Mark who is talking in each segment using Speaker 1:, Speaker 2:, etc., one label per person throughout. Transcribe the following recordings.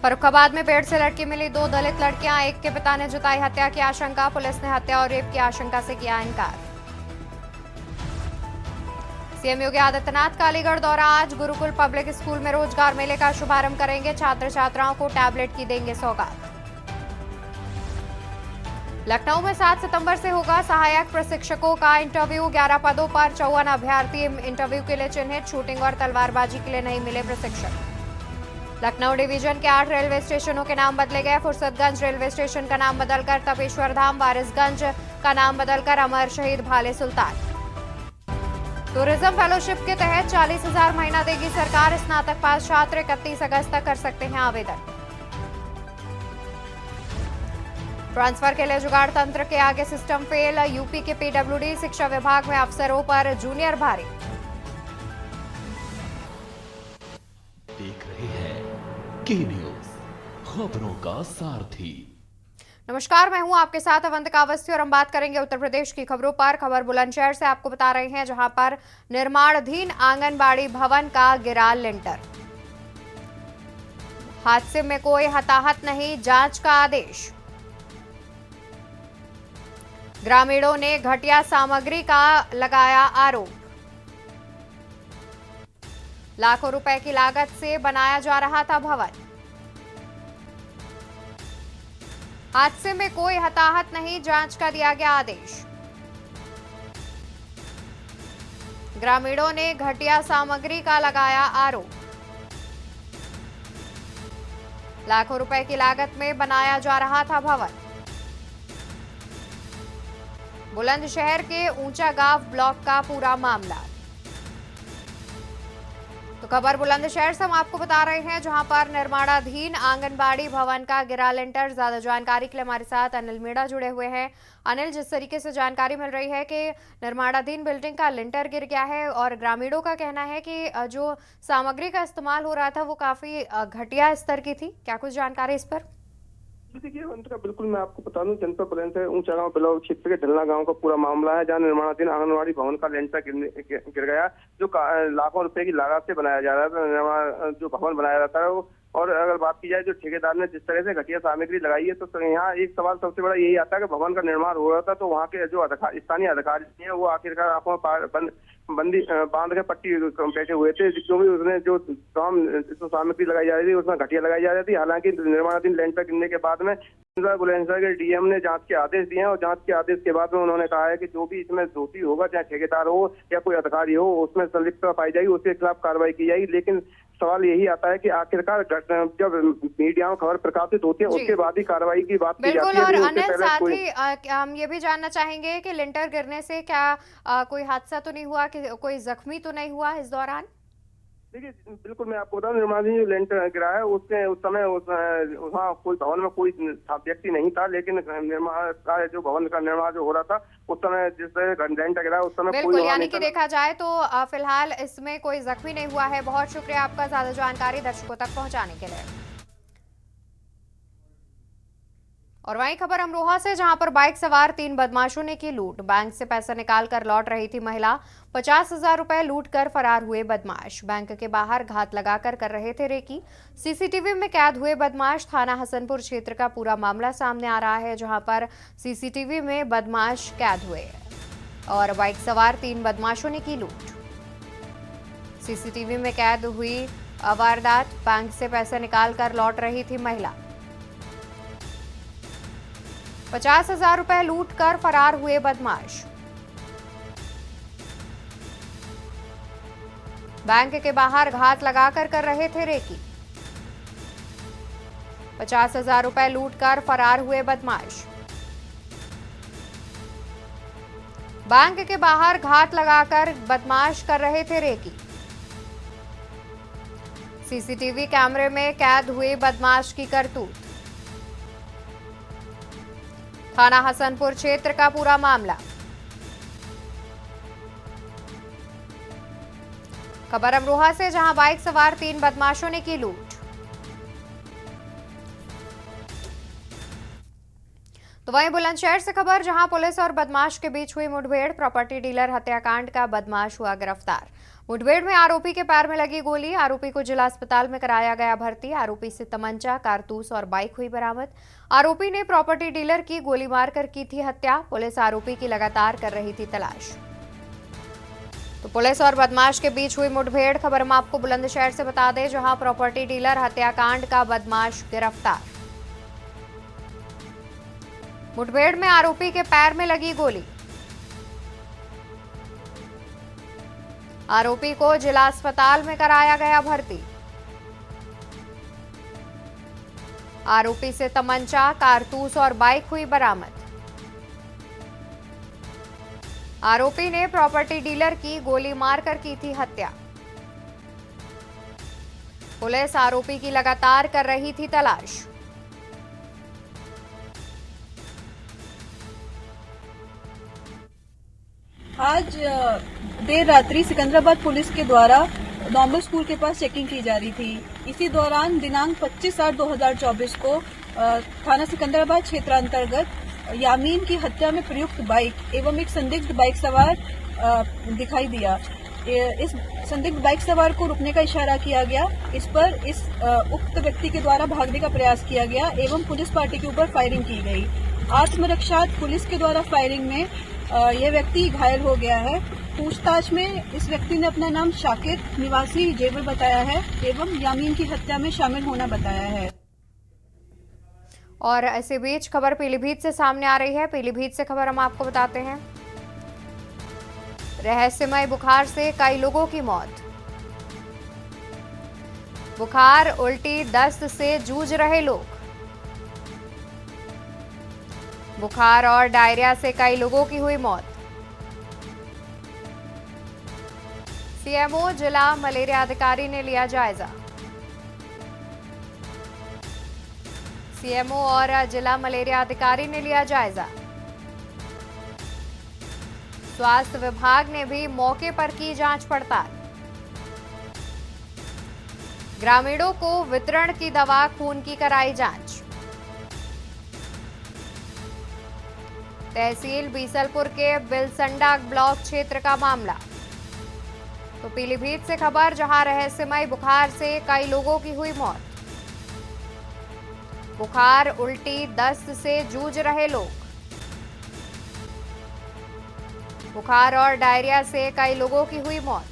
Speaker 1: फर्रुखाबाद में पेड़ से लटकी मिली 2 दलित लड़कियां, एक के पिता ने जताई हत्या की आशंका। पुलिस ने हत्या और रेप की आशंका से किया इनकार। सीएम योगी आदित्यनाथ का अलीगढ़ दौरा आज। गुरुकुल पब्लिक स्कूल में रोजगार मेले का शुभारंभ करेंगे। छात्र छात्राओं को टैबलेट की देंगे सौगात। लखनऊ में 7 सितंबर से होगा सहायक प्रशिक्षकों का इंटरव्यू। 11 पदों पर 54 अभ्यर्थी इंटरव्यू के लिए चिन्हित। शूटिंग और तलवारबाजी के लिए नहीं मिले प्रशिक्षक। लखनऊ डिवीजन के 8 रेलवे स्टेशनों के नाम बदले गए। फुर्सतगंज रेलवे स्टेशन का नाम बदलकर तपेश्वर धाम, वारिसगंज का नाम बदलकर अमर शहीद भाले सुल्तान। टूरिज्म फेलोशिप के तहत 40,000 महीना देगी सरकार। स्नातक पास छात्र 31 अगस्त तक कर सकते हैं आवेदन। ट्रांसफर के लिए जुगाड़ तंत्र के आगे सिस्टम फेल। यूपी के पीडब्ल्यूडी शिक्षा विभाग में अफसरों पर जूनियर भारी।
Speaker 2: देख रहे हैं के न्यूज, खबरों का सारथी।
Speaker 1: नमस्कार, मैं हूं आपके साथ अवंतिका अवस्थी और हम बात करेंगे उत्तर प्रदेश की खबरों पर। खबर बुलंदशहर से आपको बता रहे हैं, जहां पर निर्माणाधीन आंगनबाड़ी भवन का गिरा लिंटर। हादसे में कोई हताहत नहीं, जांच का आदेश। ग्रामीणों ने घटिया सामग्री का लगाया आरोप। लाखों रुपए की लागत से बनाया जा रहा था भवन। हादसे में कोई हताहत नहीं, जांच का दिया गया आदेश। ग्रामीणों ने घटिया सामग्री का लगाया आरोप। लाखों रुपए की लागत में बनाया जा रहा था भवन। बुलंदशहर के ऊंचा गांव ब्लॉक का पूरा मामला। तो खबर बुलंदशहर से हम आपको बता रहे हैं, जहां पर निर्माणाधीन आंगनबाड़ी भवन का गिरा लिंटर। ज्यादा जानकारी के लिए हमारे साथ अनिल मीणा जुड़े हुए हैं। अनिल, जिस तरीके से जानकारी मिल रही है कि निर्माणाधीन बिल्डिंग का लिंटर गिर गया है और ग्रामीणों का कहना है कि जो सामग्री का इस्तेमाल हो रहा था वो काफी घटिया स्तर की थी, क्या कुछ जानकारी इस पर?
Speaker 3: देखिए का बिल्कुल मैं आपको बता दूं, जनपद बुलंदशहर ऊंचा गांव ब्लॉक क्षेत्र के ढलना गांव का पूरा मामला है, जहां निर्माणाधीन आंगनबाड़ी भवन का लेंटर गिर गया, जो लाखों रुपए की लागत से बनाया जा रहा था। जो भवन बनाया जाता है वो, और अगर बात की जाए जो ठेकेदार ने जिस तरह से घटिया सामग्री लगाई है, तो यहाँ एक सवाल सबसे बड़ा यही आता है कि भवन का निर्माण हो रहा था तो वहाँ के जो स्थानीय अधिकारी हैं वो आखिरकार आंखों बंदी बांध के पट्टी बैठे हुए थे, क्योंकि उसने जो सामग्री लगाई जा रही थी उसमें घटिया लगाई जा रही थी। हालांकि निर्माणाधीन लेंटर गिरने के बाद में बुलंदशहर के डीएम ने जांच के आदेश दिए हैं, और जांच के आदेश के बाद में उन्होंने कहा है कि जो भी इसमें दोषी होगा, चाहे ठेकेदार हो या कोई अधिकारी हो, उसमें संलिप्तता पाई जाएगी, उसके खिलाफ कार्रवाई की जाएगी। लेकिन सवाल यही आता है कि आखिरकार जब मीडिया में खबर प्रकाशित होती है उसके बाद ही कार्रवाई की बात की जाती है।
Speaker 1: और अनिल, साथ ही हम ये भी जानना चाहेंगे कि लिंटर गिरने से क्या कोई हादसा तो नहीं हुआ, कि कोई जख्मी तो नहीं हुआ इस दौरान?
Speaker 3: देखिए, बिल्कुल मैं आपको बताऊं, निर्माणाधीन जो लेंटर गिरा है उसने उस समय वहाँ कोई भवन में कोई व्यक्ति नहीं था, लेकिन निर्माण का जो भवन का निर्माण जो हो रहा था उस समय जिस तरह लेंटर गिरा उस समय
Speaker 1: बिल्कुल, यानी कि देखा जाए तो फिलहाल इसमें कोई जख्मी नहीं हुआ है। बहुत शुक्रिया आपका ज्यादा जानकारी दर्शकों तक पहुंचाने के लिए। और वहीं खबर अमरोहा से, जहां पर बाइक सवार 3 बदमाशों ने की लूट। बैंक से पैसा निकालकर लौट रही थी महिला। 50,000 रुपए लूट कर फरार हुए बदमाश। बैंक के बाहर घात लगाकर कर रहे थे रेकी। सीसीटीवी में कैद हुए बदमाश। थाना हसनपुर क्षेत्र का पूरा मामला सामने आ रहा है, जहां पर सीसीटीवी में बदमाश कैद हुए और बाइक सवार 3 बदमाशों ने की लूट। सीसीटीवी में कैद हुई वारदात। बैंक से पैसे निकालकर लौट रही थी महिला। 50,000 रुपए लूट कर फरार हुए बदमाश। बैंक के बाहर घात लगाकर कर रहे थे रेकी। 50,000 रुपए लूट कर फरार हुए बदमाश। बैंक के बाहर घात लगाकर बदमाश कर रहे थे रेकी। सीसीटीवी कैमरे में कैद हुए बदमाश की करतूत। थाना हसनपुर क्षेत्र का पूरा मामला। खबर अमरोहा से, जहां बाइक सवार 3 बदमाशों ने की लूट। तो वहीं बुलंदशहर से खबर, जहां पुलिस और बदमाश के बीच हुई मुठभेड़। प्रॉपर्टी डीलर हत्याकांड का बदमाश हुआ गिरफ्तार। मुठभेड़ में आरोपी के पैर में लगी गोली, आरोपी को जिला अस्पताल में कराया गया भर्ती। आरोपी से तमंचा, कारतूस और बाइक हुई बरामद। आरोपी ने प्रॉपर्टी डीलर की गोली मारकर की थी हत्या। पुलिस आरोपी की लगातार कर रही थी तलाश। तो पुलिस और बदमाश के बीच हुई मुठभेड़। खबर हम आपको बुलंदशहर से बता दें, जहां प्रॉपर्टी डीलर हत्याकांड का बदमाश गिरफ्तार। मुठभेड़ में आरोपी के पैर में लगी गोली। आरोपी को जिला अस्पताल में कराया गया भर्ती। आरोपी से तमंचा, कारतूस और बाइक हुई बरामद। आरोपी ने प्रॉपर्टी डीलर की गोली मारकर की थी हत्या। पुलिस आरोपी की लगातार कर रही थी तलाश।
Speaker 4: आज देर रात्रि सिकंदराबाद पुलिस के द्वारा नॉर्मल स्कूल के पास चेकिंग की जा रही थी। इसी दौरान दिनांक 25/8/2024 को थाना सिकंदराबाद क्षेत्र अंतर्गत यामीन की हत्या में प्रयुक्त बाइक एवं एक संदिग्ध बाइक सवार दिखाई दिया। इस संदिग्ध बाइक सवार को रुकने का इशारा किया गया। इस पर इस उक्त व्यक्ति के द्वारा भागने का प्रयास किया गया एवं पुलिस पार्टी के ऊपर फायरिंग की गई। आत्मरक्षार्थ पुलिस के द्वारा फायरिंग में यह व्यक्ति घायल हो गया है। पूछताछ में इस व्यक्ति ने अपना नाम शाकिर निवासी जेवर बताया है एवं यामीन की हत्या में शामिल होना बताया है।
Speaker 1: और इसी बीच खबर पीलीभीत से सामने आ रही है। पीलीभीत से खबर हम आपको बताते हैं। रहस्यमय बुखार से कई लोगों की मौत। बुखार, उल्टी, दस्त से जूझ रहे लोग। बुखार और डायरिया से कई लोगों की हुई मौत। सीएमओ जिला मलेरिया अधिकारी ने लिया जायजा। सीएमओ और जिला मलेरिया अधिकारी ने लिया जायजा। स्वास्थ्य विभाग ने भी मौके पर की जांच पड़ताल। ग्रामीणों को वितरण की दवा खून की कराई जांच। तहसील बीसलपुर के बिलसंडा ब्लॉक क्षेत्र का मामला। तो पीलीभीत से खबर, जहां रहस्यमय बुखार से कई लोगों की हुई मौत। बुखार, उल्टी, दस्त से जूझ रहे लोग। बुखार और डायरिया से कई लोगों की हुई मौत।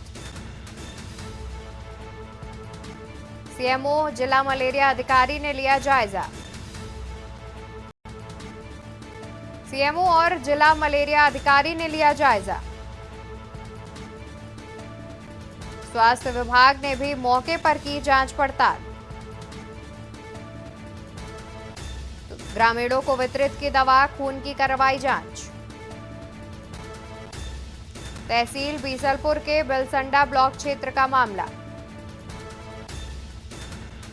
Speaker 1: सीएमओ जिला मलेरिया अधिकारी ने लिया जायजा। सीएमओ और जिला मलेरिया अधिकारी ने लिया जायजा। स्वास्थ्य विभाग ने भी मौके पर की जांच पड़ताल। तो ग्रामीणों को वितरित की दवा खून की करवाई जांच। तहसील बीसलपुर के बिलसंडा ब्लॉक क्षेत्र का मामला।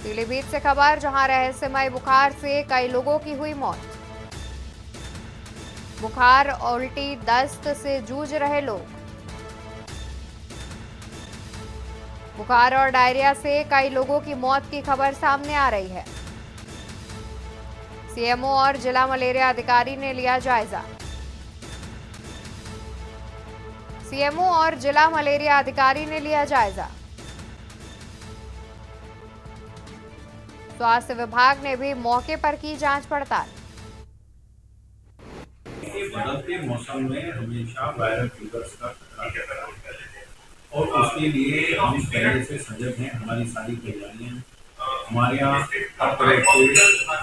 Speaker 1: पीलीभीत से खबर, जहां रहस्यमय बुखार से कई लोगों की हुई मौत। बुखार, उल्टी, दस्त से जूझ रहे लोग। बुखार और डायरिया से कई लोगों की मौत की खबर सामने आ रही है। सीएमओ और जिला मलेरिया अधिकारी ने लिया जायजा। सीएमओ और जिला मलेरिया अधिकारी ने लिया जायजा। स्वास्थ्य विभाग ने भी मौके पर की जांच पड़ताल।
Speaker 5: बदलते मौसम में हमेशा वायरल फीवर्स का खतरा रहता है और उसके लिए हम पहले से सजग हैं। हमारी सारी तैयारियां, हमारे यहाँ हर तरह की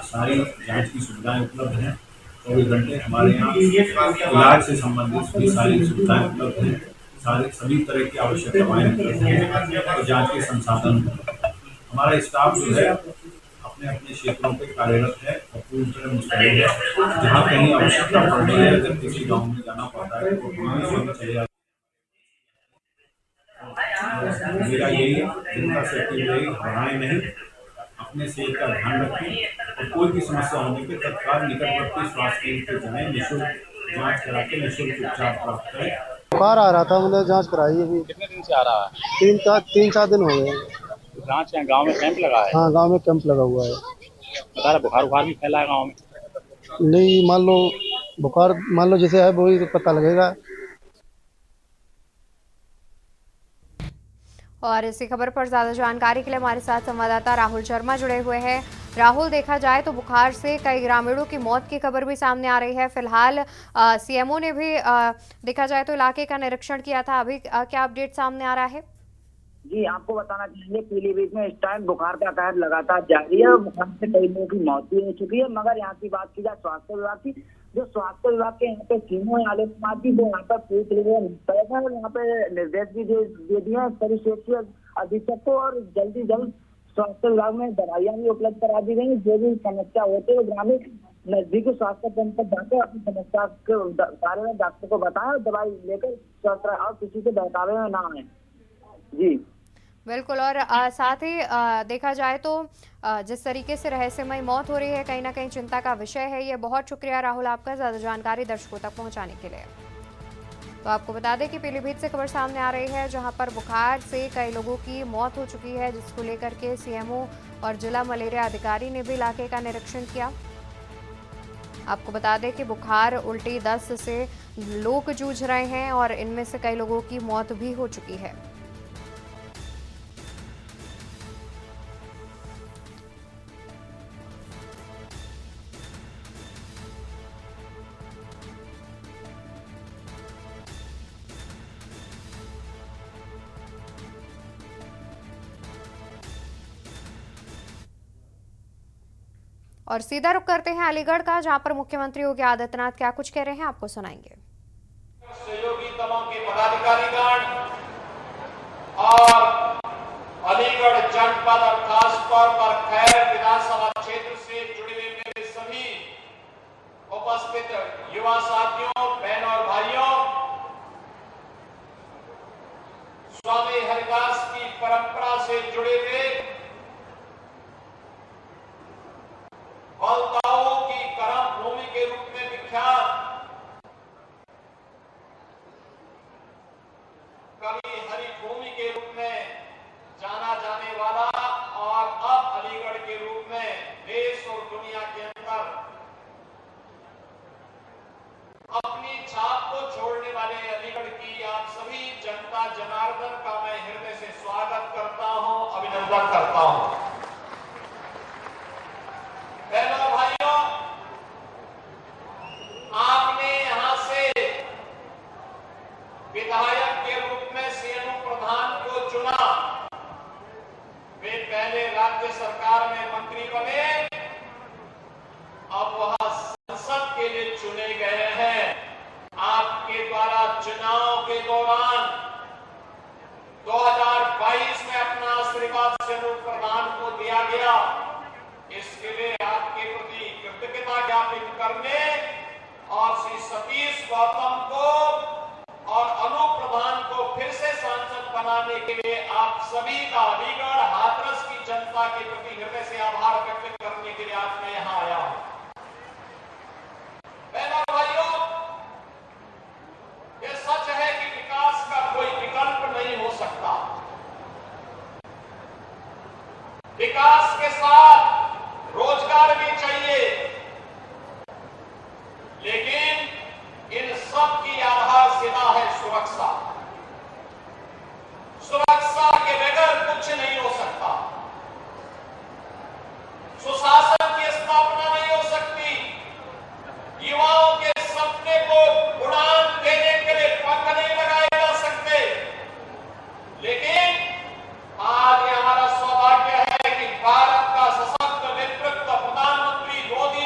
Speaker 5: सारी जांच की सुविधाएं उपलब्ध हैं। 24 घंटे हमारे यहाँ इलाज से संबंधित भी सारी सुविधाएं उपलब्ध हैं। सभी तरह की आवश्यक दवाएं उपलब्ध हैं और जाँच के संसाधन। हमारा स्टाफ जो है अपने अपने क्षेत्रों पे कार्यरत है और पूरी तरह मुस्तैद है। जहाँ कहीं आवश्यकता पड़ रही है, अगर किसी गांव में जाना पड़ता है तो हमें चले जाते। मेरा यही जनता से अपील रही, घबराएं नहीं, अपने सेहत का ध्यान रखें और कोई भी समस्या होने पर तत्काल निकटवर्ती स्वास्थ्य केंद्र पे जाएं। निःशुल्क जाँच करा के निःशुल्क उपचार प्राप्त करें।
Speaker 6: बुखार आ रहा था, मैंने जांच कराई। अभी
Speaker 7: कितने दिन से आ रहा है?
Speaker 6: 3-4 दिन हो गए।
Speaker 7: जांच है, गांव में कैंप लगा है?
Speaker 6: हाँ, गांव में कैंप लगा हुआ है।
Speaker 7: बता रहा बुखार भी फैला है गांव में?
Speaker 6: नहीं, मान लो बुखार मान लो जैसे है वही तो पता लगेगा।
Speaker 1: और इसी खबर पर ज्यादा जानकारी के लिए हमारे साथ संवाददाता राहुल शर्मा जुड़े हुए हैं। राहुल, देखा जाए तो बुखार से कई ग्रामीणों की मौत की खबर भी सामने आ रही है। फिलहाल सीएमओ ने भी देखा जाए तो इलाके का निरीक्षण किया था। अभी क्या अपडेट सामने आ रहा है?
Speaker 8: जी, आपको बताना चाहेंगे पीलीभीत में इस टाइम बुखार का कहर लगातार जारी है। बुखार से कई लोगों की मौत भी हो चुकी है। मगर यहाँ की बात की जाए स्वास्थ्य विभाग की, जो स्वास्थ्य विभाग के यहाँ पे सीएमओ आलोक कुमार जी, वो यहाँ पर पूछ रहे हैं और यहाँ पे निर्देश भी दे दिए हैं सभी क्षेत्रीय अधीक्षक को, और जल्दी जल्द स्वास्थ्य विभाग में दवाइयाँ भी उपलब्ध करा दी गई। जो भी समस्या होती है ग्रामीण नजदीकी स्वास्थ्य केंद्र पर जाकर अपनी समस्या के बारे में डॉक्टर को बताएं और दवाई लेकर स्वस्थ रहे और किसी के बहकावे में ना आए। जी
Speaker 1: बिल्कुल। और साथ ही देखा जाए तो जिस तरीके से रहस्यमय मौत हो रही है, कहीं ना कहीं चिंता का विषय है ये। बहुत शुक्रिया राहुल आपका ज़्यादा जानकारी दर्शकों तक पहुंचाने के लिए। तो आपको बता दें कि पीलीभीत से खबर सामने आ रही है, जहां पर बुखार से कई लोगों की मौत हो चुकी है, जिसको लेकर के सीएमओ और जिला मलेरिया अधिकारी ने भी इलाके का निरीक्षण किया। आपको बता दें कि बुखार, उल्टी, दस्त से लोग जूझ रहे हैं और इनमें से कई लोगों की मौत भी हो चुकी है। और सीधा रुख करते हैं अलीगढ़ का, जहां पर मुख्यमंत्री योगी आदित्यनाथ क्या कुछ कह रहे हैं आपको सुनाएंगे।
Speaker 5: सहयोगी दलों के पदाधिकारीगण और अलीगढ़ जनपद और खासतौर पर खैर विधानसभा क्षेत्र से जुड़े हुए मेरे सभी उपस्थित युवा साथियों, बहनों और भाइयों, स्वामी हरिदास की परंपरा से जुड़े हुए बलताओं की कर्म भूमि के रूप में विख्यात कवि हरि भूमि के रूप में जाना जाने वाला और अब अलीगढ़ के रूप में देश और दुनिया के अंदर अपनी छाप को छोड़ने वाले अलीगढ़ की आप सभी जनता जनार्दन का मैं हृदय से स्वागत करता हूं, अभिनंदन करता हूं। बहनों भाइयों, आपने यहां से विधायक के रूप में सीएमओ प्रधान को चुना। वे पहले राज्य सरकार में मंत्री बने, अब वह संसद के लिए चुने गए हैं। आपके द्वारा चुनाव के दौरान 2022 में अपना आशीर्वाद सीएमओ प्रधान को दिया गया। इसके लिए आपके प्रति कृतज्ञता ज्ञापित करने और श्री सतीश गौतम को और अनूप प्रधान को फिर से सांसद बनाने के लिए आप सभी का अलीगढ़ हाथरस की जनता के प्रति हृदय से आभार व्यक्त करने के लिए आज मैं यहां आया हूं। बहनों भाइयों, यह सच है कि विकास का कोई विकल्प नहीं हो सकता। विकास के साथ रोजगार भी चाहिए, लेकिन इन सब की आधारशिला है सुरक्षा। सुरक्षा के बगैर कुछ नहीं हो सकता। सुशासन की स्थापना नहीं हो सकती। युवाओं के सपने को उड़ान देने के लिए पंख नहीं लगाए जा सकते। लेकिन आज हमारा सौभाग्य है कि भारत का सशक्त नेतृत्व प्रधानमंत्री मोदी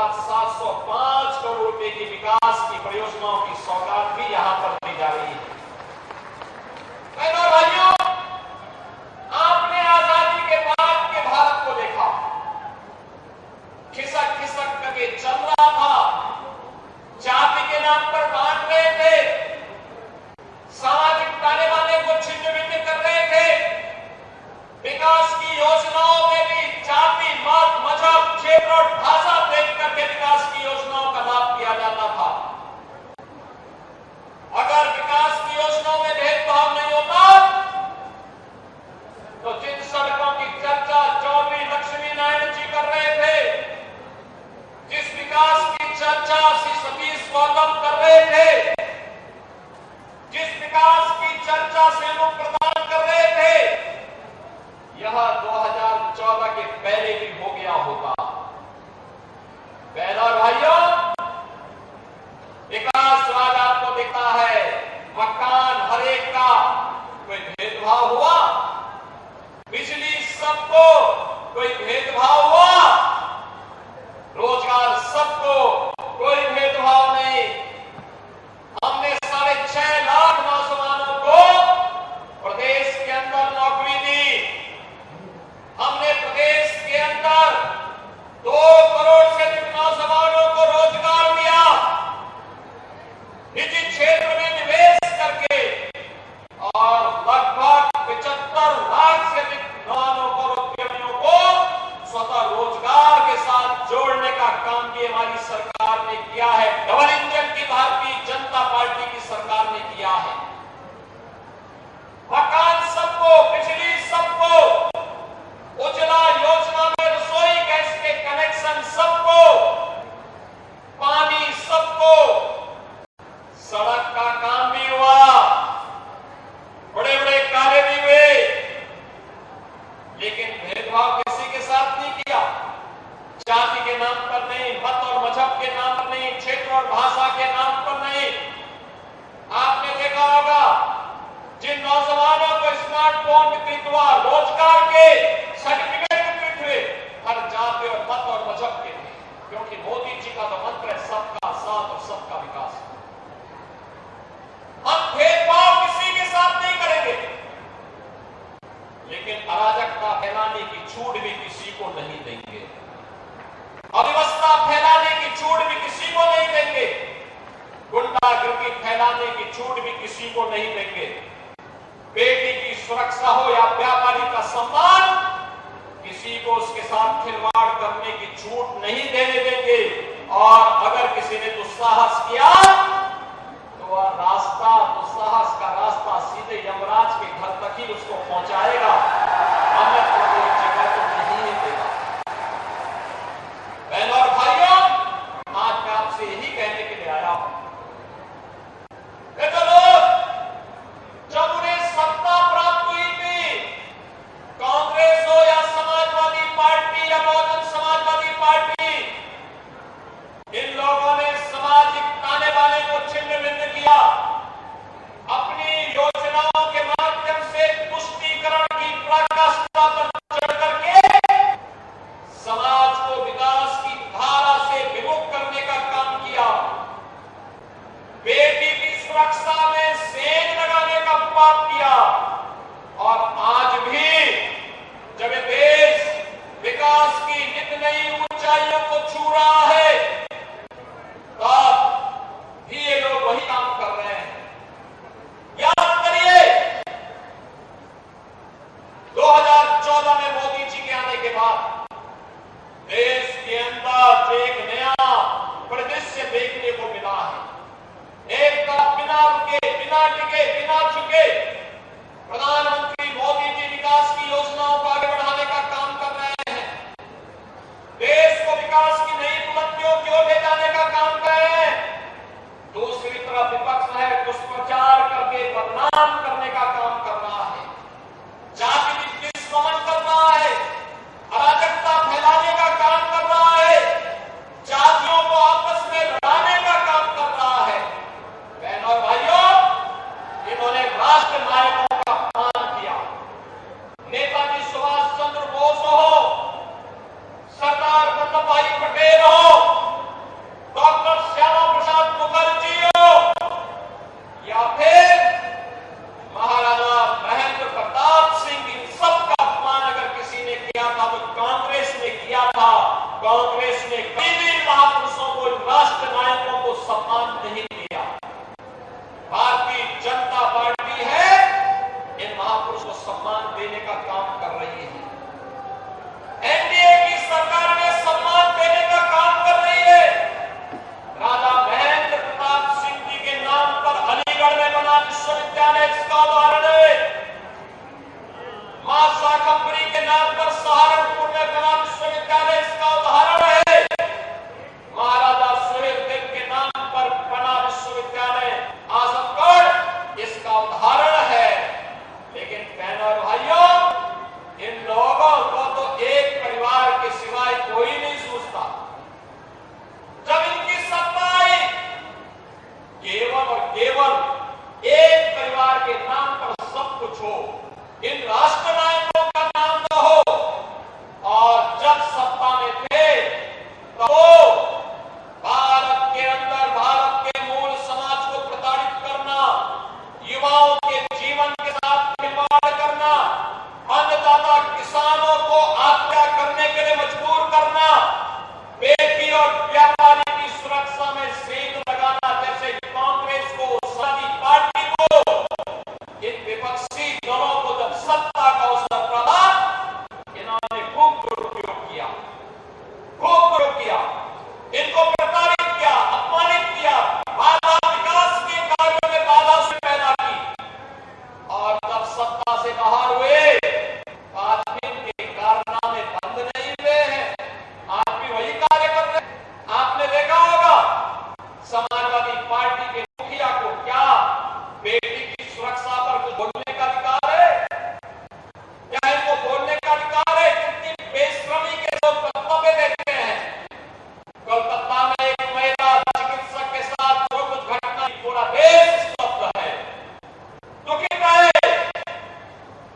Speaker 5: साथ 705 करोड़ रुपए की विकास की परियोजनाओं की सौगात भी यहां पर दी जा रही है। बहनों और भाइयों, आपने आजादी के बाद के भारत को देखा, खिसक खिसक करके चल रहा था, जाति के नाम पर बांट रहे थे, सामाजिक ताने बाने को छिन्न भिन्न कर रहे थे, विकास की योजनाओं में भी जाति, मत, मजहब, क्षेत्र और भाषा देख करके विकास की योजनाओं का लाभ किया जाता था। अगर विकास की योजनाओं में भेदभाव नहीं होता तो जिन सड़कों की चर्चा चौधरी लक्ष्मी नारायण जी कर रहे थे, जिस विकास की चर्चा श्री सतीश गौतम कर रहे थे, जिस विकास की चर्चा से लोग प्रदान कर रहे थे, यह 2014 के पहले भी हो गया होता। बहनों और भाइयों, विकास राज आपको दिखता है, मकान हर एक का, कोई भेदभाव हुआ, बिजली सबको, कोई भेदभाव हुआ, रोजगार सबको, कोई भेदभाव नहीं। हमने 6.5 लाख नौजवानों को प्रदेश के अंदर नौकरी दी। हमने प्रदेश के अंदर 2 करोड़ से अधिक नौजवानों को रोजगार दिया। निजी क्षेत्र में निवेश करके और लगभग 75 लाख से अधिक नौजवानों को, उद्यमियों को स्वतः रोजगार के साथ जोड़ने का काम भी हमारी सरकार ने किया है। डबल इंजन की भारतीय जनता पार्टी की सरकार ने किया है। मकान सबको, बिजली सबको, उज्ज्वला योजना में रसोई गैस के कनेक्शन सबको, पानी सबको, सड़क का काम भी हुआ, बड़े बड़े कार्य भी हुए, लेकिन भेदभाव किसी के साथ नहीं किया। जाति के नाम पर नहीं, मत और मजहब के नाम पर नहीं, क्षेत्र और भाषा के नाम पर नहीं। आपने देखा होगा, जिन नौजवानों को स्मार्टफोन वितरित हुआ, रोजगार के सर्टिफिकेट वितरित हुए, हर जाति और मत और मजहब के थे, क्योंकि मोदी जी का तो मंत्र है सबका साथ और सबका विकास। हम भेदभाव किसी के साथ नहीं करेंगे, लेकिन अराजकता फैलाने की छूट भी किसी को नहीं देंगे, अव्यवस्था फैलाने की छूट भी किसी को नहीं देंगे, गुंडागर्दी फैलाने की छूट भी किसी को नहीं देंगे। बेटी की सुरक्षा हो या व्यापारी का सम्मान, किसी को उसके साथ खिलवाड़ करने की छूट नहीं देने देंगे। और अगर किसी ने दुस्साहस किया तो वह रास्ता, दुस्साहस का रास्ता सीधे यमराज के घर तक ही उसको पहुंचाएगा, अन्यथा कोई जगह तो नहीं देगा। बहनों और भाइयों, आज मैं आपसे यही कहने के लिए आया हूं, जब उन्हें सत्ता प्राप्त हुई थी, कांग्रेस हो या समाजवादी पार्टी या बहुजन समाजवादी पार्टी, इन लोगों ने सामाजिक ताने बाने को छिन्न भिन्न किया, अपनी योजनाओं के माध्यम से तुष्टीकरण की पराकाष्ठा पर चढ़ करके समाज को विकास की धारा से विमुख करने का काम किया। बेटी की सुरक्षा में सेंध लगाने का पाप किया। और आज भी जब देश विकास की नित नई ऊंचाइयों को छू रहा है, तब भी ये लोग वही काम कर रहे हैं। याद करिए, 2014 में मोदी जी के आने के बाद देश के अंदर जो एक नया परिदृश्य देखने को मिला है, एक तरफ बिना रुके, बिना टिके, बिना झुके प्रधानमंत्री मोदी जी विकास की योजनाओं को आगे बढ़ाने का काम कर रहे हैं, देश को विकास की नई बुलंदियों की ओर ले जाने का काम कर रहे हैं। दूसरी तरफ विपक्ष है, दुष्प्रचार करके बदनाम करने का काम कर रहा है, जाति दुष्मन कर रहा है, अराजकता फैलाने का काम कर रहा है, जातियों को आपस में लड़ाने का काम कर रहा है। बहनों और भाइयों, इन्होंने राष्ट्र नायकों का अपमान किया। नेताजी सुभाष चंद्र बोस हो, सरदार वल्लभ भाई पटेल हो,
Speaker 9: कांग्रेस ने कभी भी महापुरुषों को, राष्ट्र नायकों को सम्मान नहीं दिया। भारतीय जनता पार्टी है इन महापुरुषों को सम्मान देने का काम कर रही है। एनडीए की सरकार ने सम्मान देने का काम कर रही है। राजा महेंद्र प्रताप सिंह जी के नाम पर अलीगढ़ में बना विश्वविद्यालय इसका उदाहरण है। मां शाकंभरी के नाम पर सहारनपुर में बना विश्वविद्यालय इसका उदाहरण है। महाराजा सुहेलदेव के नाम पर बना विश्वविद्यालय आजमगढ़ इसका उदाहरण है। लेकिन बहनों और भाइयों, इन लोगों को तो एक परिवार के सिवाय कोई नहीं सोचता। जब इनकी सत्ता आई, केवल और केवल एक परिवार के नाम पर सब कुछ हो, इन राष्ट्र नायकों का नाम न हो। और जब सत्ता में थे तो भारत के अंदर भारत के मूल समाज को प्रताड़ित करना, युवाओं के जीवन के साथ खिलवाड़ करना, अन्नदाता किसानों को आत्महत्या करने के लिए मजबूर करना, बेटी और व्यापारी की सुरक्षा में सेंध लगाना, जैसे कांग्रेस को, समाजवादी पार्टी को, इन विपक्षी दलों को जब सत्ता का अवसर प्राप्त, इन्होंने खूब दुरुपयोग किया, इनको प्रताड़ित किया, अपमानित किया, बाधा, विकास के कार्यों में बाधा से पैदा की। और जब सत्ता से बाहर हुए, आज भी इनके कारनामे बंद नहीं हुए हैं, आज भी वही कार्य कर रहे हैं। आपने देखा होगा समाजवादी पार्टी के मुखिया को क्या बेटी की सुरक्षा पर कुछ बोलने का अधिकार है? क्या इनको बोलने का अधिकार है? कितनी बेशर्मी के लोग वक्तव्य देते हैं। कोलकाता में एक महिला चिकित्सक के साथ जो कुछ घटना, पूरा देश स्तब्ध है, दुखित है,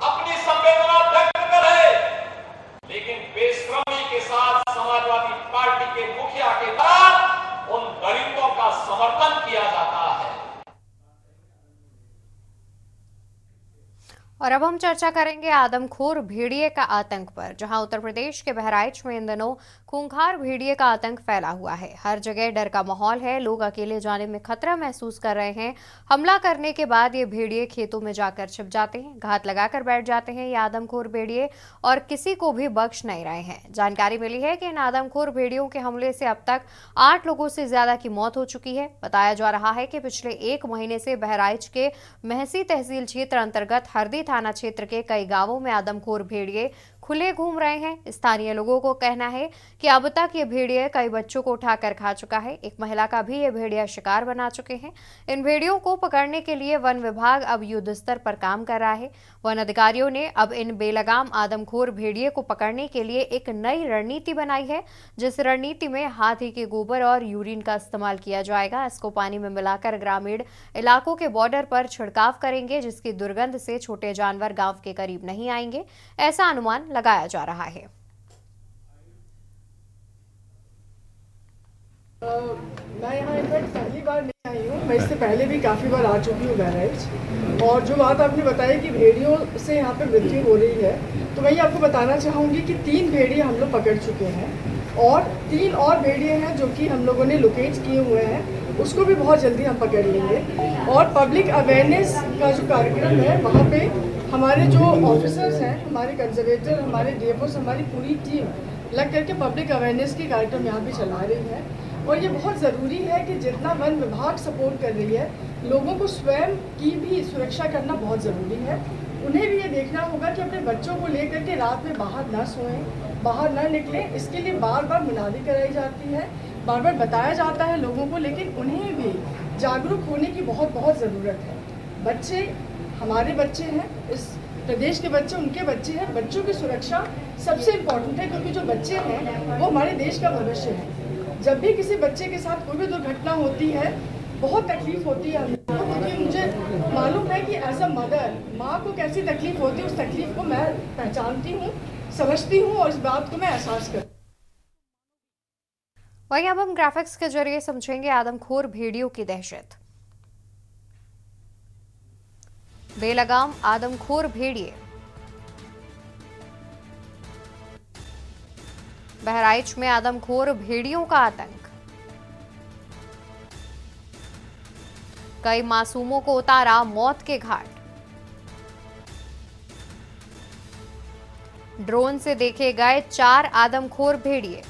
Speaker 9: अपनी संवेदना व्यक्त करे। लेकिन बेशर्मी के साथ समाजवादी पार्टी के मुखिया के द्वारा उन दलितों का समर्थन किया जाता है।
Speaker 1: और अब हम चर्चा करेंगे आदमखोर भेड़िए का आतंक पर, जहां उत्तर प्रदेश के बहराइच में इन दिनों खूंखार भेड़िए का आतंक फैला हुआ है। हर जगह डर का माहौल है, लोग अकेले जाने में खतरा महसूस कर रहे हैं। हमला करने के बाद ये भेड़िए खेतों में जाकर छिप जाते हैं, घात लगाकर बैठ जाते हैं ये आदमखोर भेड़िए, और किसी को भी बख्श नहीं रहे हैं। जानकारी मिली है कि इन आदमखोर भेड़ियों के हमले से अब तक 8 लोगों से ज्यादा की मौत हो चुकी है। बताया जा रहा है कि पिछले 1 महीने से बहराइच के महसी तहसील क्षेत्र अंतर्गत हरदी थाना क्षेत्र के कई गांवों में आदमखोर भेड़िए खुले घूम रहे हैं। स्थानीय लोगों को कहना है कि अब तक ये भेड़िए कई बच्चों को उठाकर खा चुका है। एक महिला का भी ये भेड़िया शिकार बना चुके हैं। इन भेड़ियों को पकड़ने के लिए वन विभाग अब युद्ध स्तर पर काम कर रहा है। वन अधिकारियों ने अब इन बेलगाम आदमखोर भेड़िए को पकड़ने के लिए एक नई रणनीति बनाई है, जिस रणनीति में हाथी के गोबर और यूरिन का इस्तेमाल किया जाएगा। इसको पानी में मिलाकर ग्रामीण इलाकों के बॉर्डर पर छिड़काव करेंगे, जिसकी दुर्गंध से छोटे जानवर गांव के करीब नहीं आएंगे, ऐसा अनुमान लगाया जा रहा है।
Speaker 10: मैं यहाँ इनफैक्ट पहली बार नहीं आई हूँ, मैं इससे पहले भी काफ़ी बार आ चुकी हूँ बहराइच। और जो बात आपने बताई कि भेड़ियों से यहाँ पे मृत्यु हो रही है, तो मैं ये आपको बताना चाहूँगी कि 3 भेड़िए हम लोग पकड़ चुके हैं और 3 और भेड़िए हैं जो कि हम लोगों ने लोकेट किए हुए हैं, उसको भी बहुत जल्दी हम पकड़ लेंगे। और पब्लिक अवेयरनेस का जो कार्यक्रम है, वहाँ पे हमारे जो ऑफिसर्स हैं, हमारे कंजर्वेटर, हमारे डीएफओस, हमारी पूरी टीम लग करके पब्लिक अवेयरनेस की कार्यक्रम यहाँ पे चला रही है। और ये बहुत ज़रूरी है कि जितना वन विभाग सपोर्ट कर रही है, लोगों को स्वयं की भी सुरक्षा करना बहुत ज़रूरी है। उन्हें भी ये देखना होगा कि अपने बच्चों को लेकर के रात में बाहर ना सोएं, बाहर ना निकलें। इसके लिए बार बार मुनादी कराई जाती है, बार बार बताया जाता है लोगों को, लेकिन उन्हें भी जागरूक होने की बहुत ज़रूरत है। बच्चे हमारे बच्चे हैं, इस प्रदेश के बच्चे उनके बच्चे हैं। बच्चों की सुरक्षा सबसे इम्पोर्टेंट है, क्योंकि जो बच्चे हैं वो हमारे देश का भविष्य है। जब भी किसी बच्चे के साथ कोई भी दुर्घटना होती है, बहुत तकलीफ होती है हमको, क्योंकि मुझे मालूम है कि एज अ मदर, माँ को कैसी तकलीफ होती है, उस तकलीफ को मैं पहचानती हूँ, समझती हूँ और इस बात को मैं एहसास करती हूँ।
Speaker 1: वहीं अब हम ग्राफिक्स के जरिए समझेंगे आदमखोर भेड़ियों की दहशत। बेलगाम आदमखोर भेड़िए। बहराइच में आदमखोर भेड़ियों का आतंक, कई मासूमों को उतारा मौत के घाट, ड्रोन से देखे गए 4 आदमखोर भेड़िए,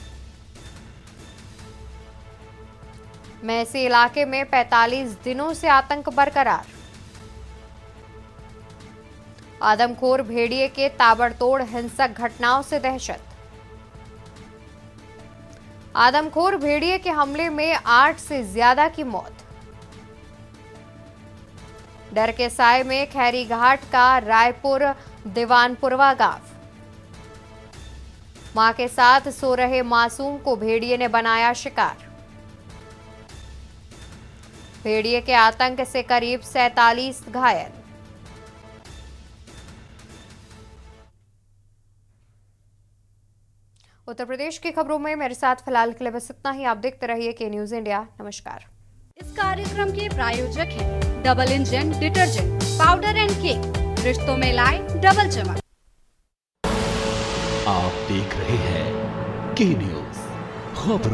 Speaker 1: महसी इलाके में 45 दिनों से आतंक बरकरार, आदमखोर भेड़िए के ताबड़तोड़ हिंसक घटनाओं से दहशत, आदमखोर भेड़िए के हमले में 8 से ज्यादा की मौत, डर के साए में खैरी घाट का रायपुर दीवानपुरवा गांव, मां के साथ सो रहे मासूम को भेड़िए ने बनाया शिकार, भेड़िए के आतंक से करीब 47 घायल। उत्तर प्रदेश की खबरों में मेरे साथ फिलहाल के लिए बस इतना ही। आप देखते रहिए के न्यूज इंडिया। नमस्कार।
Speaker 11: इस कार्यक्रम के प्रायोजक हैं double engine detergent powder and cake, रिश्तों में लाए डबल चमक।
Speaker 2: आप देख रहे हैं के न्यूज खबरों।